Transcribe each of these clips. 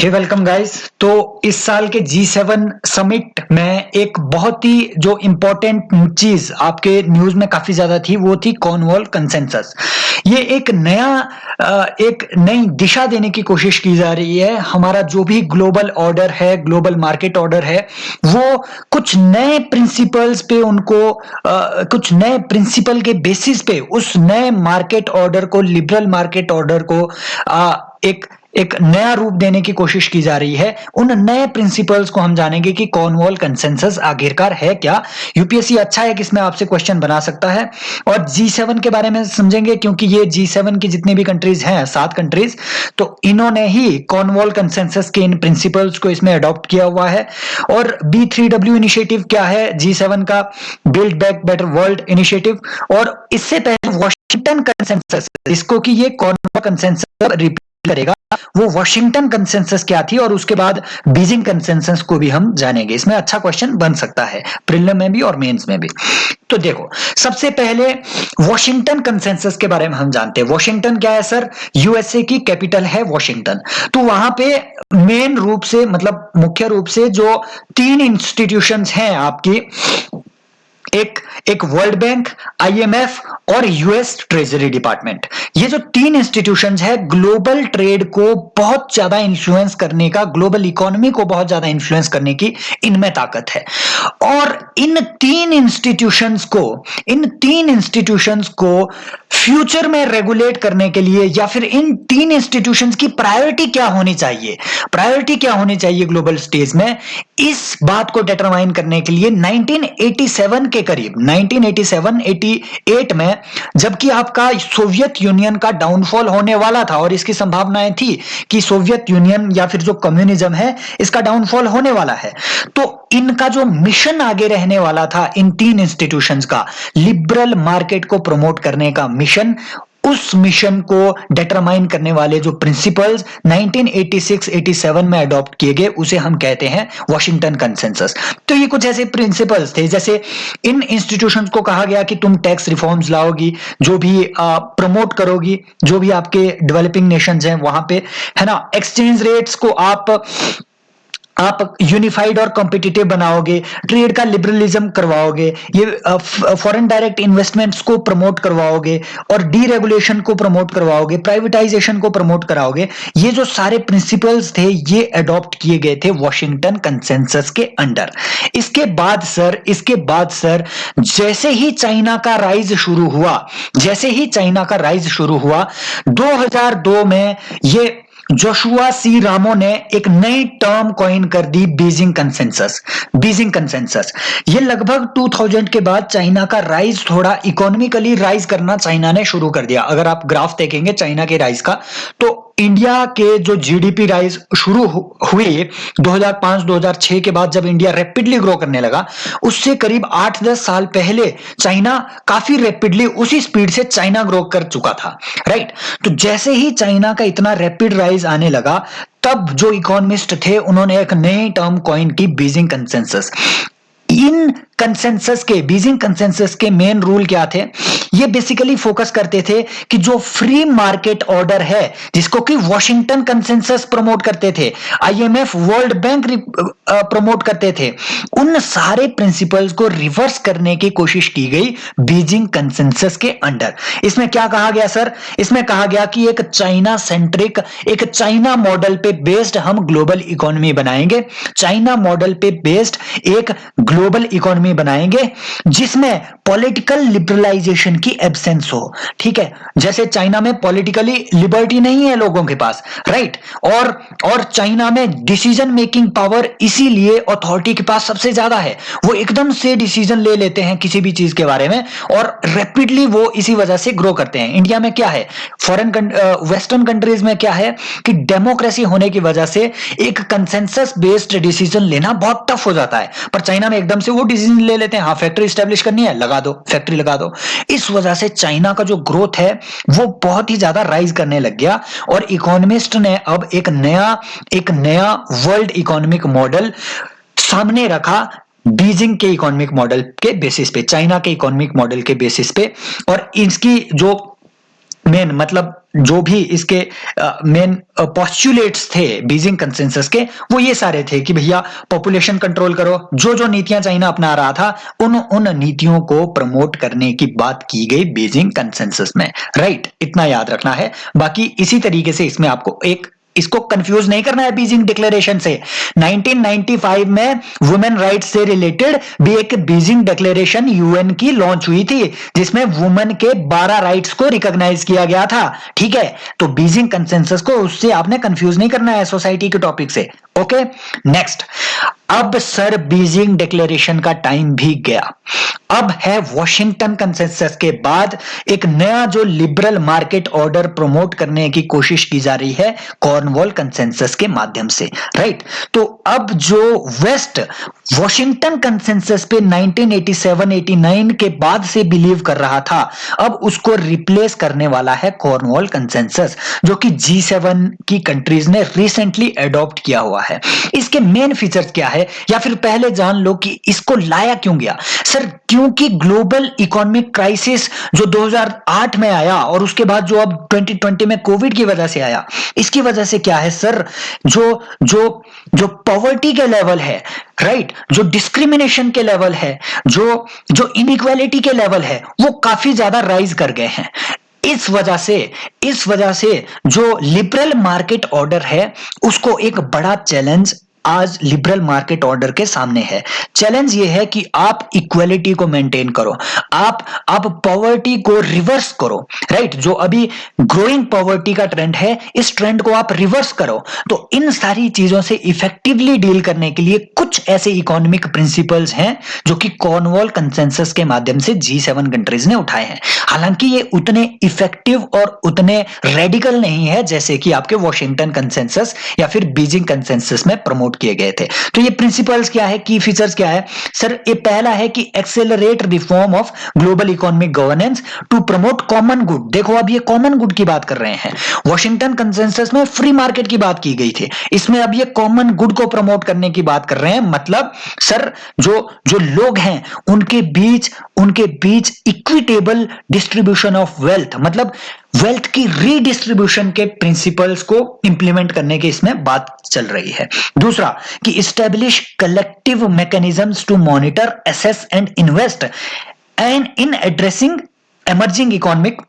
हे welcome guys. तो इस साल के G7 समिट में एक बहुत ही जो इम्पोर्टेंट चीज आपके न्यूज में काफी ज्यादा थी वो थी कॉर्नवॉल कंसेंसस। ये एक नई दिशा देने की कोशिश की जा रही है। हमारा जो भी ग्लोबल ऑर्डर है, ग्लोबल मार्केट ऑर्डर है, वो कुछ नए प्रिंसिपल्स पे कुछ नए प्रिंसिपल के बेसिस पे उस नए मार्केट ऑर्डर को, लिबरल मार्केट ऑर्डर को एक एक नया रूप देने की कोशिश की जा रही है। उन नए प्रिंसिपल्स को हम जानेंगे कि कॉर्नवॉल कंसेंसस आखिरकार है क्या। यूपीएससी अच्छा है कि इसमें आपसे क्वेश्चन बना सकता है। और G7 के बारे में समझेंगे क्योंकि ये G7 की जितनी भी कंट्रीज हैं, 7 कंट्रीज, तो इन्होंने ही कॉर्नवॉल कंसेंसस के इन प्रिंसिपल्स को इसमें अडॉप्ट किया हुआ है। और B3W इनिशिएटिव क्या है G7 का? Build back better world initiative. और इससे पहले वॉशिंगटन कंसेंसस, इसको कि ये कॉर्नवॉल कंसेंसस रिपीट करेगा, वो वॉशिंगटन कंसेंसस क्या थी, और उसके बाद बीजिंग कंसेंसस को भी हम जानेंगे। इसमें अच्छा क्वेश्चन बन सकता है प्रीलिम में भी और मेंस में भी। तो देखो, सबसे पहले वॉशिंगटन कंसेंसस के बारे में हम जानते हैं। वॉशिंगटन क्या है सर? यूएसए की कैपिटल है वॉशिंगटन। तो वहां पे मेन रूप से, मतलब मुख्य रूप से जो 3 इंस्टीट्यूशंस हैं आपकी, एक वर्ल्ड बैंक, आईएमएफ और यूएस ट्रेजरी डिपार्टमेंट। ये जो 3 इंस्टीट्यूशंस है, ग्लोबल ट्रेड को बहुत ज्यादा इन्फ्लुएंस करने का, ग्लोबल इकोनॉमी को बहुत ज्यादा इन्फ्लुएंस करने की इनमें ताकत है। और इन तीन इंस्टीट्यूशंस को फ्यूचर में रेगुलेट करने के लिए, या फिर इन 3 इंस्टीट्यूशंस की प्रायोरिटी क्या होनी चाहिए, ग्लोबल स्टेज में, इस बात को डिटरमाइन करने के लिए 1987 के करीब, 1987-88 में, जबकि आपका सोवियत यूनियन का डाउनफॉल होने वाला था और इसकी संभावनाएं थी कि सोवियत यूनियन या फिर जो कम्युनिज्म है इसका डाउनफॉल होने वाला है, तो इनका जो मिशन आगे रहने वाला था, इन 3 इंस्टीट्यूशंस का लिबरल मार्केट को प्रमोट करने का मिशन, उस मिशन को डिटरमाइन करने वाले जो प्रिंसिपल्स 1986-87 में अडॉप्ट किए गए, उसे हम कहते हैं वॉशिंगटन कंसेंसस। तो ये कुछ ऐसे प्रिंसिपल्स थे, जैसे इन इंस्टीट्यूशंस को कहा गया कि तुम टैक्स रिफॉर्म्स लाओगी, जो भी प्रमोट करोगी, जो भी आपके डेवलपिंग नेशंस हैं वहां पे, है ना, एक्सचेंज रेट्स को आप यूनिफाइड और कॉम्पिटिटिव बनाओगे, ट्रेड का लिबरलिज्म करवाओगे, ये फॉरेन डायरेक्ट इन्वेस्टमेंट्स को प्रमोट करवाओगे, और डीरेगुलेशन को प्रमोट करवाओगे, प्राइवेटाइजेशन को प्रमोट कराओगे। ये जो सारे प्रिंसिपल्स थे, ये अडॉप्ट किए गए थे वॉशिंगटन कंसेंसस के अंडर। इसके बाद सर जैसे ही चाइना का राइज शुरू हुआ 2002 में, ये जोशुआ सी रामो ने एक नई टर्म कॉइन कर दी, बीजिंग कंसेंसस। ये लगभग 2000 के बाद चाइना का राइज, थोड़ा इकोनॉमिकली राइज करना चाइना ने शुरू कर दिया। अगर आप ग्राफ देखेंगे चाइना के राइज का, तो इंडिया के जो जीडीपी राइज शुरू हुई 2005-2006 के बाद, जब इंडिया रैपिडली ग्रो करने लगा, उससे करीब 8-10 साल पहले चाइना काफी रैपिडली, उसी स्पीड से चाइना ग्रो कर चुका था, राइट। तो जैसे ही चाइना का इतना रैपिड राइज आने लगा, तब जो इकोनॉमिस्ट थे उन्होंने एक नई टर्म कॉइन की, बीजिंग कंसेंसस। बीजिंग कंसेंसस के मेन रूल क्या थे? ये बेसिकली फोकस करते थे कि जो फ्री मार्केट ऑर्डर है, जिसको कि वॉशिंगटन कंसेंसस प्रमोट करते थे, आईएमएफ, वर्ल्ड बैंक प्रमोट करते थे, उन सारे प्रिंसिपल्स को रिवर्स करने की कोशिश की गई बीजिंग कंसेंसस के अंडर। इसमें क्या कहा गया सर? इसमें कहा गया कि एक चाइना सेंट्रिक, एक चाइना मॉडल पे बेस्ड हम ग्लोबल इकोनॉमी बनाएंगे, चाइना मॉडल पे बेस्ड एक ग्लोबल इकोनॉमी बनाएंगे, जिसमें पॉलिटिकल लिबरलाइजेशन की एब्सेंस हो। ठीक है, जैसे चाइना में पॉलिटिकली लिबर्टी नहीं है लोगों के पास, राइट, और चाइना में डिसीजन मेकिंग पावर इसीलिए अथॉरिटी के पास सबसे ज्यादा है। वो एकदम से डिसीजन ले लेते हैं किसी भी चीज के बारे में, और रैपिडली वो इसी वजह से ग्रो करते हैं। इंडिया में क्या है, वेस्टर्न कंट्रीज में क्या है कि डेमोक्रेसी होने की वजह से एक कंसेंसस बेस्ड डिसीजन लेना बहुत टफ हो जाता है, पर चाइना में एकदम से वो डिसीजन ले लेते हैं। हाँ, फैक्ट्री स्टैब्लिश करनी है, लगा दो, फैक्ट्री लगा दो। इस वजह से चाइना का जो ग्रोथ है वो बहुत ही ज्यादा राइज करने लग गया, और इकोनॉमिस्ट ने अब एक नया वर्ल्ड इकोनॉमिक मॉडल सामने रखा, बीजिंग के इकोनॉमिक मॉडल के बेसिस पे, चाइना के इकोनॉमिक मॉडल के बेसिस पे। और इसकी जो मेन मतलब जो भी इसके मेन पोस्टुलेट्स थे बीजिंग कंसेंसस के, वो ये सारे थे कि भैया पॉपुलेशन कंट्रोल करो, जो जो नीतियां चाइना अपना रहा था उन उन नीतियों को प्रमोट करने की बात की गई बीजिंग कंसेंसस में, राइट। इतना याद रखना है। बाकी इसी तरीके से इसमें आपको एक इसको कंफ्यूज नहीं करना है बीजिंग डिक्लेरेशन से। 1995 में वुमेन राइट्स से रिलेटेड भी एक बीजिंग डिक्लेरेशन यूएन की लॉन्च हुई थी, जिसमें वुमेन के 12 राइट्स को रिकॉग्नाइज किया गया था, ठीक है। तो बीजिंग कंसेंसस को उससे आपने कंफ्यूज नहीं करना है सोसाइटी के टॉपिक से, ओके। नेक्स्ट, अब सर बीजिंग डिक्लेरेशन का टाइम भी गया। अब है वॉशिंगटन कंसेंसस के बाद एक नया जो लिबरल मार्केट ऑर्डर प्रमोट करने की कोशिश की जा रही है कॉर्नवॉल कंसेंसस के माध्यम से, राइट। तो अब जो वेस्ट वॉशिंगटन कंसेंसस पे 1987-89 के बाद से बिलीव कर रहा था, अब उसको रिप्लेस करने वाला है कॉर्नवॉल कंसेंसस, जो कि G7 की कंट्रीज ने रिसेंटली एडॉप्ट किया हुआ है। इसके मेन फीचर्स क्या है, या फिर पहले जान लो कि इसको लाया क्यों गया। सर क्योंकि ग्लोबल इकोनॉमिक क्राइसिस जो 2008 में आया और उसके बाद जो अब 2020 में कोविड की वजह से आया, इसकी वजह से क्या है सर, जो जो जो पॉवर्टी के लेवल है, राइट, जो डिस्क्रिमिनेशन के लेवल है, जो जो इनइक्वालिटी के लेवल है, वो काफी ज्यादा राइज कर गए हैं। इस वजह से जो लिबरल मार्केट ऑर्डर है उसको एक बड़ा चैलेंज आज लिबरल मार्केट ऑर्डर के सामने है। चैलेंज ये है कि आप इक्वलिटी को मेंटेन करो, आप पॉवर्टी को रिवर्स करो, राइट। जो अभी ग्रोइंग पॉवर्टी का ट्रेंड है, इस ट्रेंड को आप रिवर्स करो। तो इन सारी चीजों से इफेक्टिवली डील करने के लिए कुछ ऐसे इकोनॉमिक प्रिंसिपल्स हैं जो कि कॉर्नवॉल कंसेंसस के माध्यम से G7 कंट्रीज ने उठाए हैं। हालांकि ये उतने इफेक्टिव और उतने रेडिकल नहीं है जैसे कि आपके वॉशिंगटन कंसेंसस या फिर बीजिंग कंसेंसस में प्रमोट किए गए थे। तो ये प्रिंसिपल्स क्या है, की फीचर्स क्या है सर? ये पहला है कि accelerate reform of global economic governance to promote common good. देखो अब ये कॉमन गुड की बात कर रहे हैं। वॉशिंगटन कंसेंसस में फ्री मार्केट की बात की गई थी, इसमें अब ये कॉमन गुड को प्रमोट करने की बात कर रहे हैं। मतलब सर जो जो लोग हैं उनके बीच इक्विटेबल डिस्ट्रीब्यूशन ऑफ वेल्थ, मतलब वेल्थ की रीडिस्ट्रीब्यूशन के प्रिंसिपल्स को इंप्लीमेंट करने की इसमें बात चल रही है। दूसरा कि establish collective mechanisms to monitor, assess and invest and in addressing emerging economic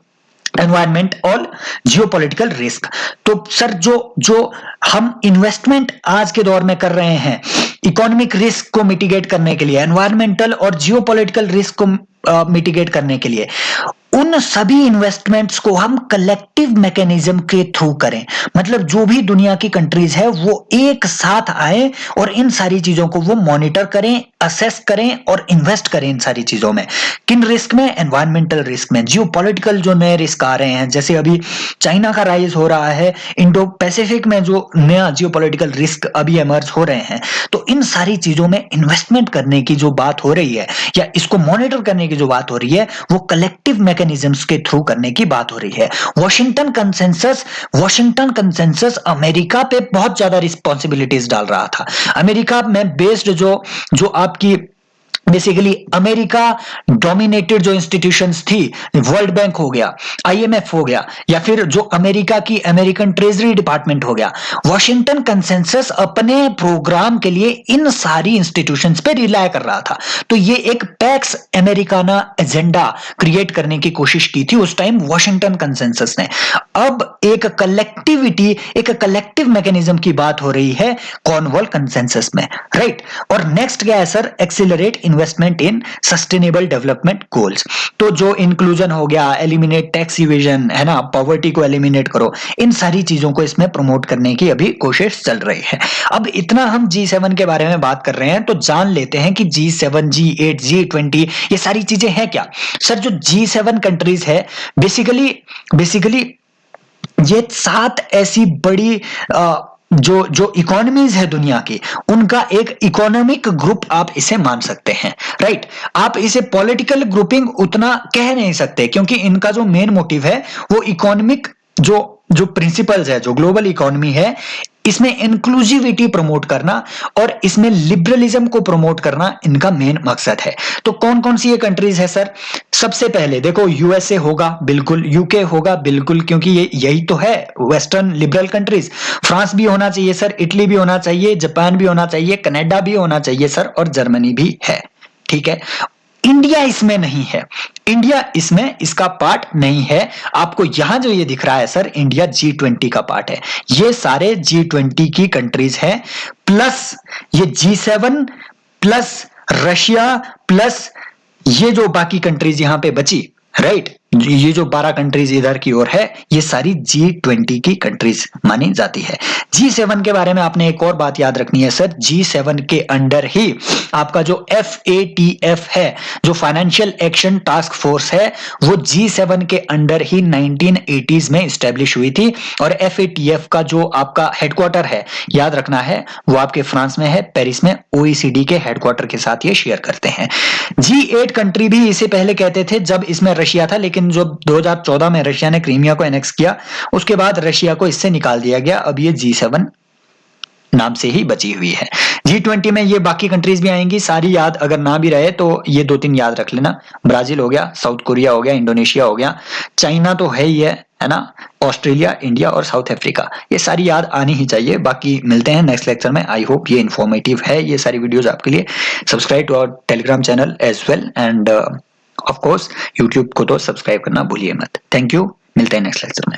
environment और जियोपॉलिटिकल रिस्क। तो सर जो हम इन्वेस्टमेंट आज के दौर में कर रहे हैं इकोनॉमिक रिस्क को मिटिगेट करने के लिए, एनवायरमेंटल और जियोपॉलिटिकल रिस्क को मिटिगेट करने के लिए, उन सभी इन्वेस्टमेंट्स को हम कलेक्टिव मैकेनिज्म के थ्रू करें। मतलब जो भी दुनिया की कंट्रीज है वो एक साथ आए और इन सारी चीजों को वो मॉनिटर करें, असेस करें और इन्वेस्ट करें इन सारी चीजों में। किन रिस्क में? एनवायरमेंटल रिस्क में, जियोपॉलिटिकल जो नए रिस्क आ रहे हैं, जैसे अभी चाइना का राइज हो रहा है, इंडो पैसिफिक में जो नया जियोपॉलिटिकल रिस्क अभी इमर्ज हो रहे हैं। तो इन सारी चीजों में इन्वेस्टमेंट करने की जो बात हो रही है या इसको मॉनिटर करने की जो बात हो रही है वो कलेक्टिव मैकेनिज्म्स के थ्रू करने की बात हो रही है। वॉशिंगटन कंसेंसस अमेरिका पे बहुत ज्यादा रिस्पॉन्सिबिलिटीज डाल रहा था। अमेरिका में बेस्ड जो आपकी बेसिकली अमेरिका डोमिनेटेड जो इंस्टीट्यूशंस थी, वर्ल्ड बैंक हो गया, आईएमएफ हो गया, या फिर जो अमेरिका की अमेरिकन ट्रेजरी डिपार्टमेंट हो गया, वॉशिंगटन कंसेंसस अपने प्रोग्राम के लिए इन सारी इंस्टीट्यूशंस पे रिलाय कर रहा था। तो ये एक पैक्स अमेरिकाना एजेंडा क्रिएट करने की कोशिश की थी उस टाइम वॉशिंगटन कंसेंसस ने। अब एक कलेक्टिव मैकेनिज्म की बात हो रही है कॉर्नवॉल कंसेंसस में, राइट। और नेक्स्ट क्या है सर? एक्सीलरेट इन्वेस्टमेंट इन सस्टेनेबल डेवलपमेंट गोल्स। तो जो इंक्लूजन हो गया, एलिमिनेट टैक्स इवेजन, है ना, पॉवर्टी को एलिमिनेट करो, इन सारी चीजों को इसमें प्रमोट करने की अभी कोशिश चल रही है। अब इतना हम G7 के बारे में बात कर रहे हैं तो जान लेते हैं कि G7, G8, G20 ये सारी चीजें हैं क्या। सर जो G7 कंट्रीज है बेसिकली ये 7 ऐसी बड़ी जो इकोनॉमीज है दुनिया की, उनका एक इकोनॉमिक ग्रुप आप इसे मान सकते हैं, राइट। आप इसे पॉलिटिकल ग्रुपिंग उतना कह नहीं सकते क्योंकि इनका जो मेन मोटिव है वो इकोनॉमिक जो प्रिंसिपल्स है, जो ग्लोबल इकोनॉमी है, इसमें इंक्लूसिविटी प्रमोट करना और इसमें लिबरलिज्म को प्रमोट करना इनका मेन मकसद है। तो कौन कौन सी ये कंट्रीज है सर? सबसे पहले देखो यूएसए होगा बिल्कुल, यूके होगा बिल्कुल, क्योंकि ये यही तो है वेस्टर्न लिबरल कंट्रीज। फ्रांस भी होना चाहिए सर, इटली भी होना चाहिए, जापान भी होना चाहिए, कनाडा भी होना चाहिए सर, और जर्मनी भी है। ठीक है, इंडिया इसमें नहीं है, इंडिया इसमें इसका पार्ट नहीं है। आपको यहां जो ये दिख रहा है सर, इंडिया G20 का पार्ट है। ये सारे G20 की कंट्रीज हैं, प्लस ये G7 प्लस रशिया प्लस ये जो बाकी कंट्रीज यहां पे बची, राइट, ये जो 12 कंट्रीज इधर की ओर है, ये सारी G20 की कंट्रीज मानी जाती है। G7 के बारे में आपने एक और बात याद रखनी है सर, G7 के अंडर ही आपका जो FATF है, जो फाइनेंशियल एक्शन टास्क फोर्स है, वो G7 के अंडर ही 1980s में स्टैब्लिश हुई थी। और FATF का जो आपका हेडक्वार्टर है, याद रखना है, वो आपके फ्रांस में है, पेरिस में, OECD के हेडक्वार्टर के साथ ये शेयर करते हैं। G8 कंट्री भी इसे पहले कहते थे जब इसमें रशिया था, लेकिन जब 2014 में रशिया ने क्रीमिया को एनेक्स किया, उसके बाद रशिया को इससे निकाल दिया गया। अब ये G7 नाम से ही बची हुई है। G20 में ये बाकी कंट्रीज भी आएंगी, सारी याद अगर ना भी रहे तो ये 2-3 याद रख लेना। ब्राजील हो गया, साउथ कोरिया हो गया, इंडोनेशिया हो गया, चाइना तो है ही है ना, ऑस्ट्रेलिया, इंडिया और साउथ अफ्रीका, ये सारी याद आनी ही चाहिए। बाकी मिलते हैं नेक्स्ट लेक्चर में। आई होप ये इन्फॉर्मेटिव है ये सारी वीडियोस आपके लिए। Subscribe to our Telegram channel as well, and of course YouTube को तो सब्सक्राइब करना भूलिए मत। थैंक यू, मिलते हैं नेक्स्ट लेक्चर में।